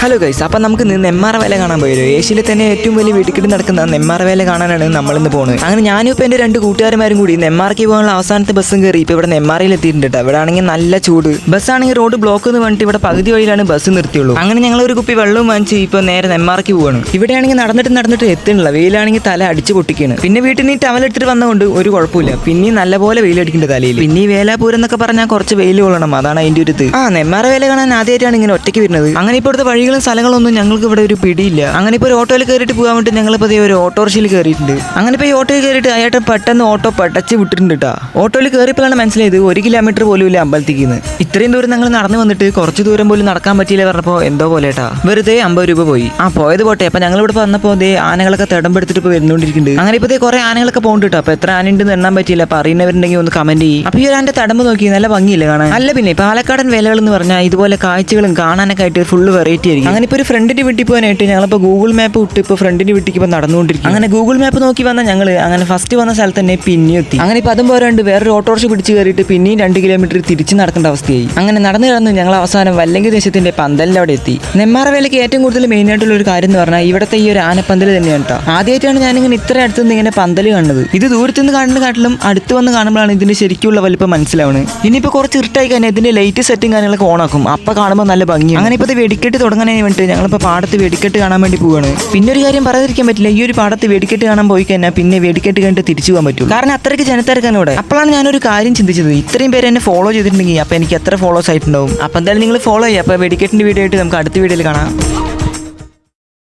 Hello guys, അപ്പം നമുക്ക് നെന്മാറ വേല കാണാൻ പോയല്ലോ. ഏഷ്യയിലെ തന്നെ ഏറ്റവും വലിയ വെടിക്കെട്ട് നടക്കുന്ന നെന്മാറ വേല കാണാനാണ് നമ്മളിന്ന് പോകുന്നത്. അങ്ങനെ ഞാനും ഇപ്പോൾ എൻ്റെ 2 കൂട്ടുകാരന്മാരും കൂടി നെന്മാറയ്ക്ക് പോകാനുള്ള അവസാനത്തെ ബസ്സും കയറി ഇപ്പോൾ ഇവിടെ നെന്മാറയിൽ എത്തിയിട്ടുണ്ട് കേട്ടോ. ഇവിടെ ആണെങ്കിൽ നല്ല ചൂട്, ബസ്സാണെങ്കിൽ റോഡ് ബ്ലോക്ക് എന്ന് പറഞ്ഞിട്ട് ഇവിടെ പകുതി വഴിയിലാണ് ബസ് നിർത്തിയുള്ളൂ. അങ്ങനെ ഞങ്ങൾ ഒരു കുപ്പി വെള്ളവും വാങ്ങിച്ച് ഇപ്പോൾ നേരെ നെന്മാറയ്ക്ക് പോവാണ്. ഇവിടെയാണെങ്കിൽ നടന്നിട്ട് എത്തുന്നില്ല, വെയിലാണെങ്കിൽ തല അടിച്ച് പൊട്ടിക്കുകയാണ്. പിന്നെ വീട്ടിൽ നിന്ന് ടവലെടുത്തിട്ട് വന്നതുകൊണ്ട് ഒരു കുഴപ്പമില്ല, പിന്നെ നല്ലപോലെ വെയിലടിക്കേണ്ട തലയിൽ. പിന്നെ ഈ വേലാപൂരം എന്നൊക്കെ പറഞ്ഞാൽ കുറച്ച് വെയിൽ കൊള്ളണം, അതാണ് അതിൻ്റെ ഒരു ഇത്. നെന്മാറ വേല കാണാൻ ആദ്യമായിട്ടാണ് ഇങ്ങനെ ഒറ്റയ്ക്ക് വരുന്നത്. അങ്ങനെ ഇപ്പോഴത്തെ വഴികളും സ്ഥലങ്ങളൊന്നും ഞങ്ങൾക്ക് ഇവിടെ ഒരു പിടിയില്ല. അങ്ങനെ ഇപ്പോൾ ഒരു ഓട്ടോയിൽ കയറിയിട്ട് പോകാൻ വേണ്ടി ഞങ്ങളിപ്പോൾ ഒരു ഓട്ടോറിക്ഷയിൽ കയറിയിട്ടുണ്ട്. അങ്ങനെ ഇപ്പോൾ ഈ ഓട്ടോയിൽ കയറിയിട്ട് അയാട്ട് പെട്ടെന്ന് ഓട്ടോ പടച്ച് വിട്ടിട്ടുണ്ട് കേട്ടോ. ഓട്ടോയിൽ കയറിയപ്പോഴാണ് മനസ്സിലായത് 1 കിലോമീറ്റർ പോലും ഇല്ല അമ്പലത്തിക്ക്. ഇത്രയും ദൂരം ഞങ്ങൾ നടന്നു വന്നിട്ട് കുറച്ച് ദൂരം പോലും നടക്കാൻ പറ്റിയില്ല പറഞ്ഞപ്പോൾ എന്തോ പോലെ കേട്ടാ. വെറുതെ 50 രൂപ പോയി. പോയത് പോട്ടെ. അപ്പൊ ഞങ്ങൾ ഇവിടെ വന്നപ്പോൾ ആനകളൊക്കെ തിടമ്പെടുത്തിട്ട് ഇപ്പോൾ വരുന്നോണ്ടിരിക്കുന്നുണ്ട്. അങ്ങനെ ഇപ്പോൾ കുറെ ആനകളൊക്കെ പോകുന്നുണ്ട് കേട്ടോ. അപ്പൊ എത്ര ആനയുണ്ടെന്ന് എണ്ണാൻ പറ്റിയില്ല. അപ്പൊ അറിയുന്നവരുണ്ടെങ്കിൽ ഒന്ന് കമന്റ് ചെയ്യും. അപ്പൊ ഈ ഒരു ആന്റെ തടമ്പ് നോക്കി നല്ല ഭംഗിയില്ല കാണാൻ. അല്ല പിന്നെ പാലക്കാടൻ വേലകൾ എന്ന് പറഞ്ഞാൽ ഇതുപോലെ കാഴ്ചകളും കാണാനൊക്കെ ആയിട്ട് ഫുള്ള് വെറൈറ്റി ആയിരിക്കും. അങ്ങനെ ഇപ്പോൾ ഒരു ഫ്രണ്ടിന്റെ വീട്ടിൽ പോകാനായിട്ട് ഞങ്ങളിപ്പോൾ ഗൂഗിൾ മാപ്പ് വിട്ട് ഇപ്പോൾ ഫ്രണ്ടിന്റെ വീട്ടിലേക്ക് ഇപ്പോൾ നടന്നുകൊണ്ടിരിക്കും. അങ്ങനെ ഗൂഗിൾ മാപ്പ് നോക്കി വന്ന ഞങ്ങൾ അങ്ങനെ ഫസ്റ്റ് വന്ന സ്ഥലത്ത് തന്നെ പിന്നെ എത്തി. അങ്ങനെ ഇപ്പോൾ അതും പോരാണ്ട് വേറൊരു ഓട്ടോറിക്ഷ പിടിച്ച് കയറിയിട്ട് പിന്നെയും 2 കിലോമീറ്റർ തിരിച്ച് നടക്കേണ്ട അവസ്ഥയായി. അങ്ങനെ നടന്നു ഞങ്ങൾ അവസാനം വല്ലങ്കി ദേശത്തിന്റെ പന്തലിന്റെ അവിടെ എത്തി. നെന്മാറ വേലയ്ക്ക് ഏറ്റവും കൂടുതൽ മെയിൻ ആയിട്ടുള്ള ഒരു കാര്യം എന്ന് പറഞ്ഞാൽ ഇവിടുത്തെ ഈ ഒരു ആനപ്പന്തൽ തന്നെയാണ് കേട്ടോ. ആദ്യമായിട്ടാണ് ഞാനിങ്ങനെ ഇത്ര അടുത്ത് നിന്ന് ഇങ്ങനെ പന്തൽ കാണുന്നത്. ഇത് ദൂരത്ത് നിന്ന് കാണുന്ന കാട്ടിലും അടുത്ത് വന്ന് കാണുമ്പോഴാണ് ഇതിന്റെ ശരിക്കുള്ള വലിപ്പം മനസ്സിലാവുന്നത്. ഇനിയിപ്പോൾ കുറച്ച് ഇരുട്ടായി കഴിഞ്ഞാൽ ഇതിന്റെ ലൈറ്റ് സെറ്റും കാര്യങ്ങളൊക്കെ ഓണാക്കും. അപ്പോൾ കാണുമ്പോൾ നല്ല ഭംഗിയാണ്. അങ്ങനെ ഇപ്പോൾ വെടിക്കെട്ട് തുടങ്ങാനായി വേണ്ടിയിട്ട് ഞങ്ങളിപ്പോൾ പാടത്ത് വെടിക്കെട്ട് കാണാൻ വേണ്ടി പോവുകയാണ്. പിന്നെ ഒരു കാര്യം പറയാതിരിക്കാൻ പറ്റില്ല, ഈ ഒരു പാടത്ത് വെടിക്കെട്ട് കാണാൻ പോയി കഴിഞ്ഞാൽ പിന്നെ വെടിക്കെട്ട് കണ്ടിട്ട് തിരിച്ചു പോകാൻ പറ്റും. കാരണം അത്രയ്ക്ക് ജനത്തിരക്കാണ് ഇവിടെ. അപ്പോഴാണ് ഞാനൊരു കാര്യം ചിന്തിച്ചത്, ഇത്രയും പേര് എന്നെ ഫോളോ ചെയ്തിട്ടുണ്ടെങ്കിൽ അപ്പോൾ എനിക്ക് എത്ര ഫോളോസ് ആയിട്ടുണ്ടാവും. അപ്പോൾ എന്തായാലും നിങ്ങൾ ഫോളോ ചെയ്യുക. അപ്പോൾ വെടിക്കെട്ടിന്റെ വീഡിയോ ആയിട്ട് നമുക്ക് അടുത്ത വീഡിയോയിൽ കാണാം.